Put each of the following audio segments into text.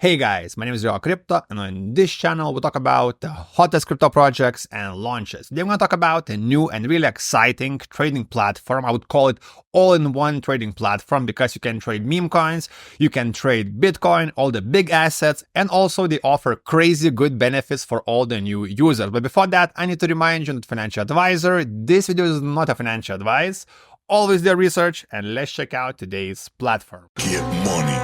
Hey guys, my name is Crypto, and on this channel we talk about the hottest crypto projects and launches. Today we're going to talk about a new and really exciting trading platform. I would call it all-in-one trading platform because you can trade meme coins, you can trade Bitcoin, all the big assets, and also they offer crazy good benefits for all the new users. But before that, I need to remind you, I'm not a financial advisor. This video is not a financial advice. Always do research, and let's check out today's platform. Get money.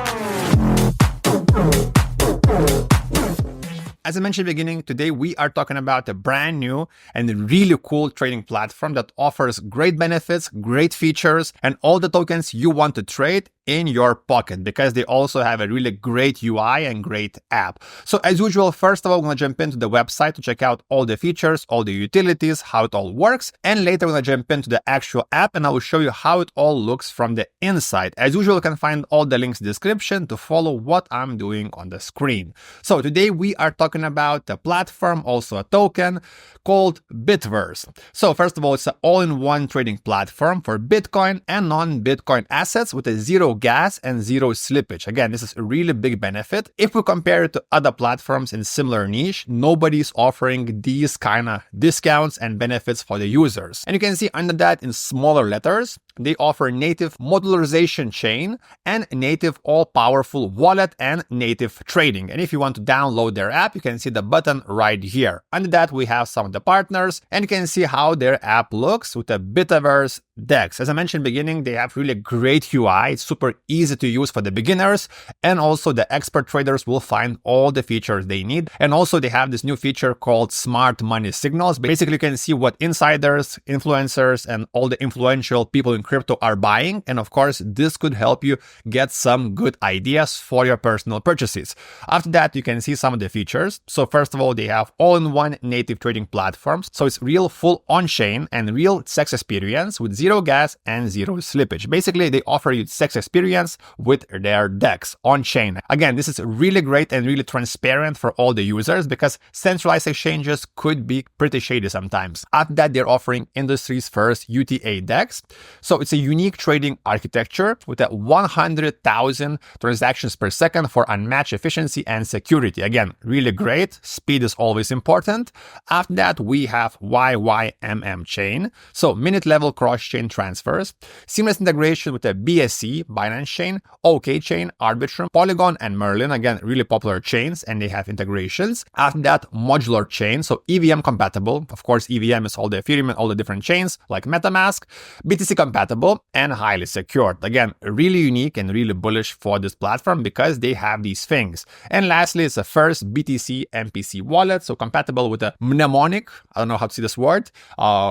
As I mentioned at the beginning, today we are talking about a brand new and really cool trading platform that offers great benefits, great features, and all the tokens you want to trade in your pocket because they also have a really great UI and great app. So as usual, first of all, I'm going to jump into the website to check out all the features, all the utilities, how it all works. And later, we're going to jump into the actual app and I will show you how it all looks from the inside. As usual, you can find all the links in the description to follow what I'm doing on the screen. So today we are talking about a platform, also a token called Bitverse. So first of all, it's an all-in-one trading platform for Bitcoin and non-Bitcoin assets with a zero gas and zero slippage. Again, this is a really big benefit. If we compare it to other platforms in similar niche, nobody's offering these kind of discounts and benefits for the users. And you can see under that in smaller letters, they offer native modularization chain and native all-powerful wallet and native trading. And if you want to download their app, you can see the button right here. Under that, we have some of the partners and you can see how their app looks with the Bitverse Dex. As I mentioned in the beginning, they have really great UI. It's super easy to use for the beginners, and also the expert traders will find all the features they need. And also they have this new feature called Smart Money Signals. Basically, you can see what insiders, influencers, and all the influential people in crypto are buying. And of course, this could help you get some good ideas for your personal purchases. After that, you can see some of the features. So first of all, they have all-in-one native trading platforms. So it's real full on-chain and real sex experience with zero gas and zero slippage. Basically, they offer you sex experience with their DEX on-chain. Again, this is really great and really transparent for all the users because centralized exchanges could be pretty shady sometimes. After that, they're offering industry's first UTA DEX. So it's a unique trading architecture with a 100,000 transactions per second for unmatched efficiency and security. Again, really great. Speed is always important. After that, we have YYMM chain. So minute level cross-chain transfers, seamless integration with the BSC, Binance Chain, OK Chain, Arbitrum, Polygon, and Merlin. Again, really popular chains, and they have integrations. After that, modular chain, so EVM compatible. Of course, EVM is all the Ethereum and all the different chains like MetaMask, BTC compatible, and highly secured. Again, really unique and really bullish for this platform because they have these things. And lastly, it's the first BTC MPC wallet, so compatible with the mnemonic, I don't know how to say this word,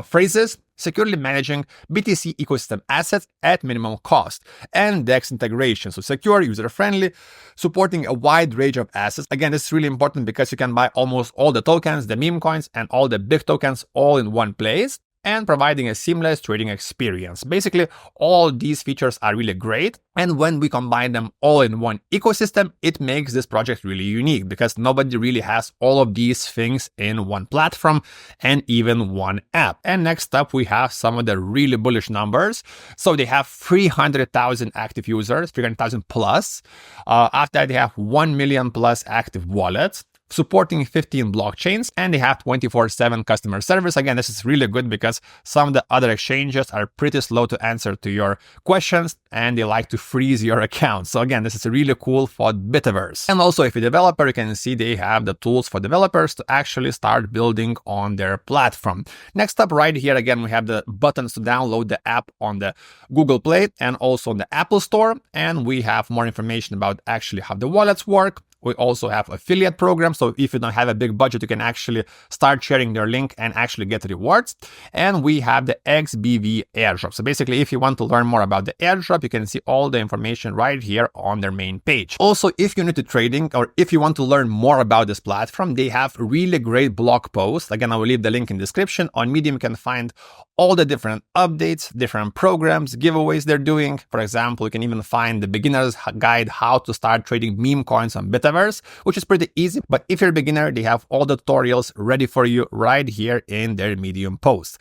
phrases, securely managing BTC ecosystem assets at minimum cost, and DEX integration, so secure, user-friendly, supporting a wide range of assets. Again, this is really important because you can buy almost all the tokens, the meme coins, and all the big tokens all in one place, and providing a seamless trading experience. Basically, all these features are really great. And when we combine them all in one ecosystem, it makes this project really unique because nobody really has all of these things in one platform and even one app. And next up, we have some of the really bullish numbers. So they have 300,000 active users, 300,000 plus. After that, they have 1 million plus active wallets, supporting 15 blockchains, and they have 24/7 customer service. Again, this is really good because some of the other exchanges are pretty slow to answer to your questions and they like to freeze your account. So again, this is really cool for Bitverse. And also, if you're a developer, you can see they have the tools for developers to actually start building on their platform. Next up right here, again, we have the buttons to download the app on the Google Play and also on the Apple Store. And we have more information about actually how the wallets work. We also have affiliate programs. So if you don't have a big budget, you can actually start sharing their link and actually get rewards. And we have the XBV airdrop. So basically, if you want to learn more about the airdrop, you can see all the information right here on their main page. Also, if you're new to trading or if you want to learn more about this platform, they have really great blog posts. Again, I will leave the link in the description. On Medium, you can find all the different updates, different programs, giveaways they're doing. For example, you can even find the beginner's guide how to start trading meme coins on Bitverse, which is pretty easy. But if you're a beginner, they have all the tutorials ready for you right here in their Medium post.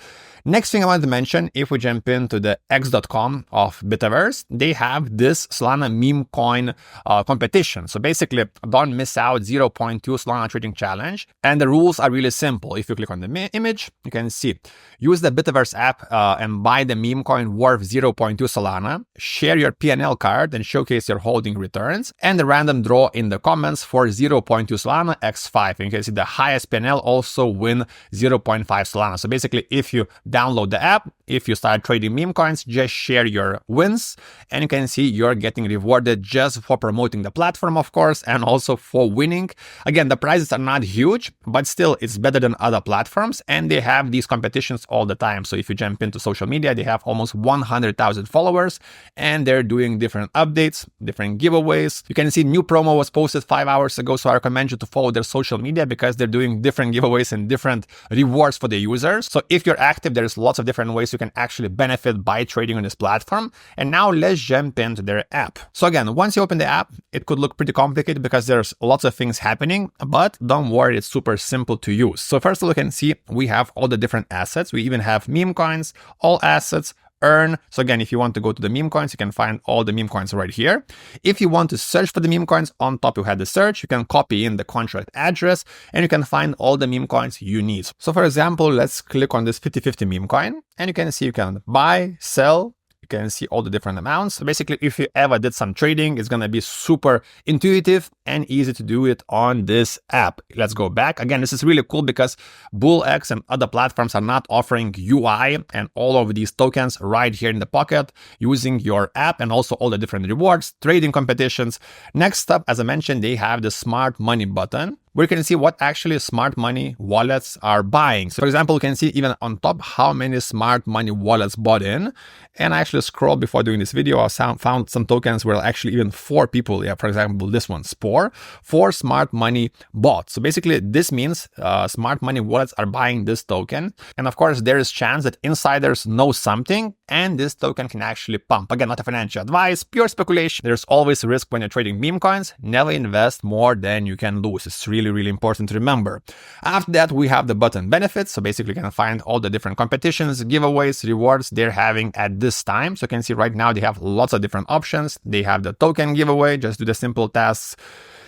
Next thing I wanted to mention, if we jump into the x.com of Bitverse, they have this Solana meme coin competition. So basically, don't miss out 0.2 Solana trading challenge. And the rules are really simple. If you click on the image, you can see, use the Bitverse app and buy the meme coin worth 0.2 Solana, share your PNL card and showcase your holding returns, and the random draw in the comments for 0.2 Solana x5. And you can see the highest PNL also win 0.5 Solana. So basically, if you download the app, if you start trading meme coins, just share your wins, and you can see you're getting rewarded just for promoting the platform, of course, and also for winning. Again, the prizes are not huge, but still it's better than other platforms, and they have these competitions all the time. So if you jump into social media, they have almost 100,000 followers, and they're doing different updates, different giveaways. You can see new promo was posted 5 hours ago, so I recommend you to follow their social media because they're doing different giveaways and different rewards for the users. So if you're active, there's lots of different ways you can actually benefit by trading on this platform. And now let's jump into their app. So again, once you open the app, it could look pretty complicated because there's lots of things happening, but don't worry, it's super simple to use. So first of all, you can see we have all the different assets. We even have meme coins, all assets, earn. So again, if you want to go to the meme coins, you can find all the meme coins right here. If you want to search for the meme coins, on top you have the search, you can copy in the contract address and you can find all the meme coins you need. So for example, let's click on this 50/50 meme coin and you can see you can buy, sell. You can see all the different amounts. So basically, if you ever did some trading, it's going to be super intuitive and easy to do it on this app. Let's go back. Again, this is really cool because BullX and other platforms are not offering UI and all of these tokens right here in the pocket using your app, and also all the different rewards, trading competitions. Next up, as I mentioned, they have the smart money button, where you can see what actually smart money wallets are buying. So for example, you can see even on top how many smart money wallets bought in. And I actually scrolled before doing this video, I found some tokens where actually even 4 people, for example, this one, Spore, 4 smart money bought. So basically this means smart money wallets are buying this token. And of course, there is chance that insiders know something and this token can actually pump. Again, not a financial advice, pure speculation. There's always a risk when you're trading meme coins. Never invest more than you can lose. It's really important to remember. After that, we have the button benefits. So basically you can find all the different competitions, giveaways, rewards they're having at this time. So you can see right now they have lots of different options. They have the token giveaway, just do the simple tasks.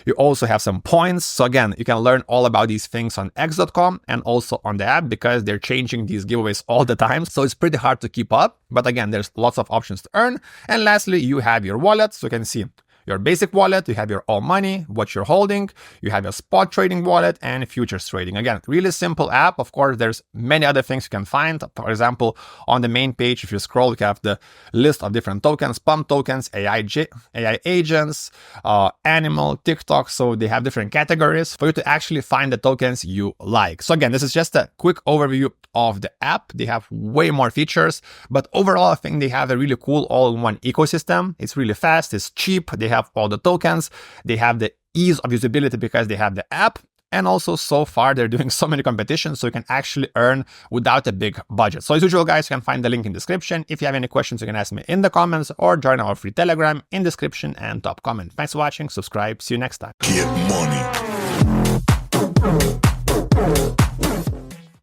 You also have some points. So again, you can learn all about these things on x.com and also on the app because they're changing these giveaways all the time. So it's pretty hard to keep up. But again, there's lots of options to earn. And lastly, you have your wallet. So you can see your basic wallet, you have your all money, what you're holding, you have your spot trading wallet and futures trading. Again, really simple app. Of course, there's many other things you can find. For example, on the main page, if you scroll, you have the list of different tokens, pump tokens, AI agents, animal, TikTok. So they have different categories for you to actually find the tokens you like. So again, this is just a quick overview of the app. They have way more features, but overall, I think they have a really cool all-in-one ecosystem. It's really fast, it's cheap. They have all the tokens. They have the ease of usability because they have the app. And also, so far, they're doing so many competitions, so you can actually earn without a big budget. So as usual, guys, you can find the link in the description. If you have any questions, you can ask me in the comments or join our free Telegram in description and top comment. Thanks for watching. Subscribe. See you next time. Get money.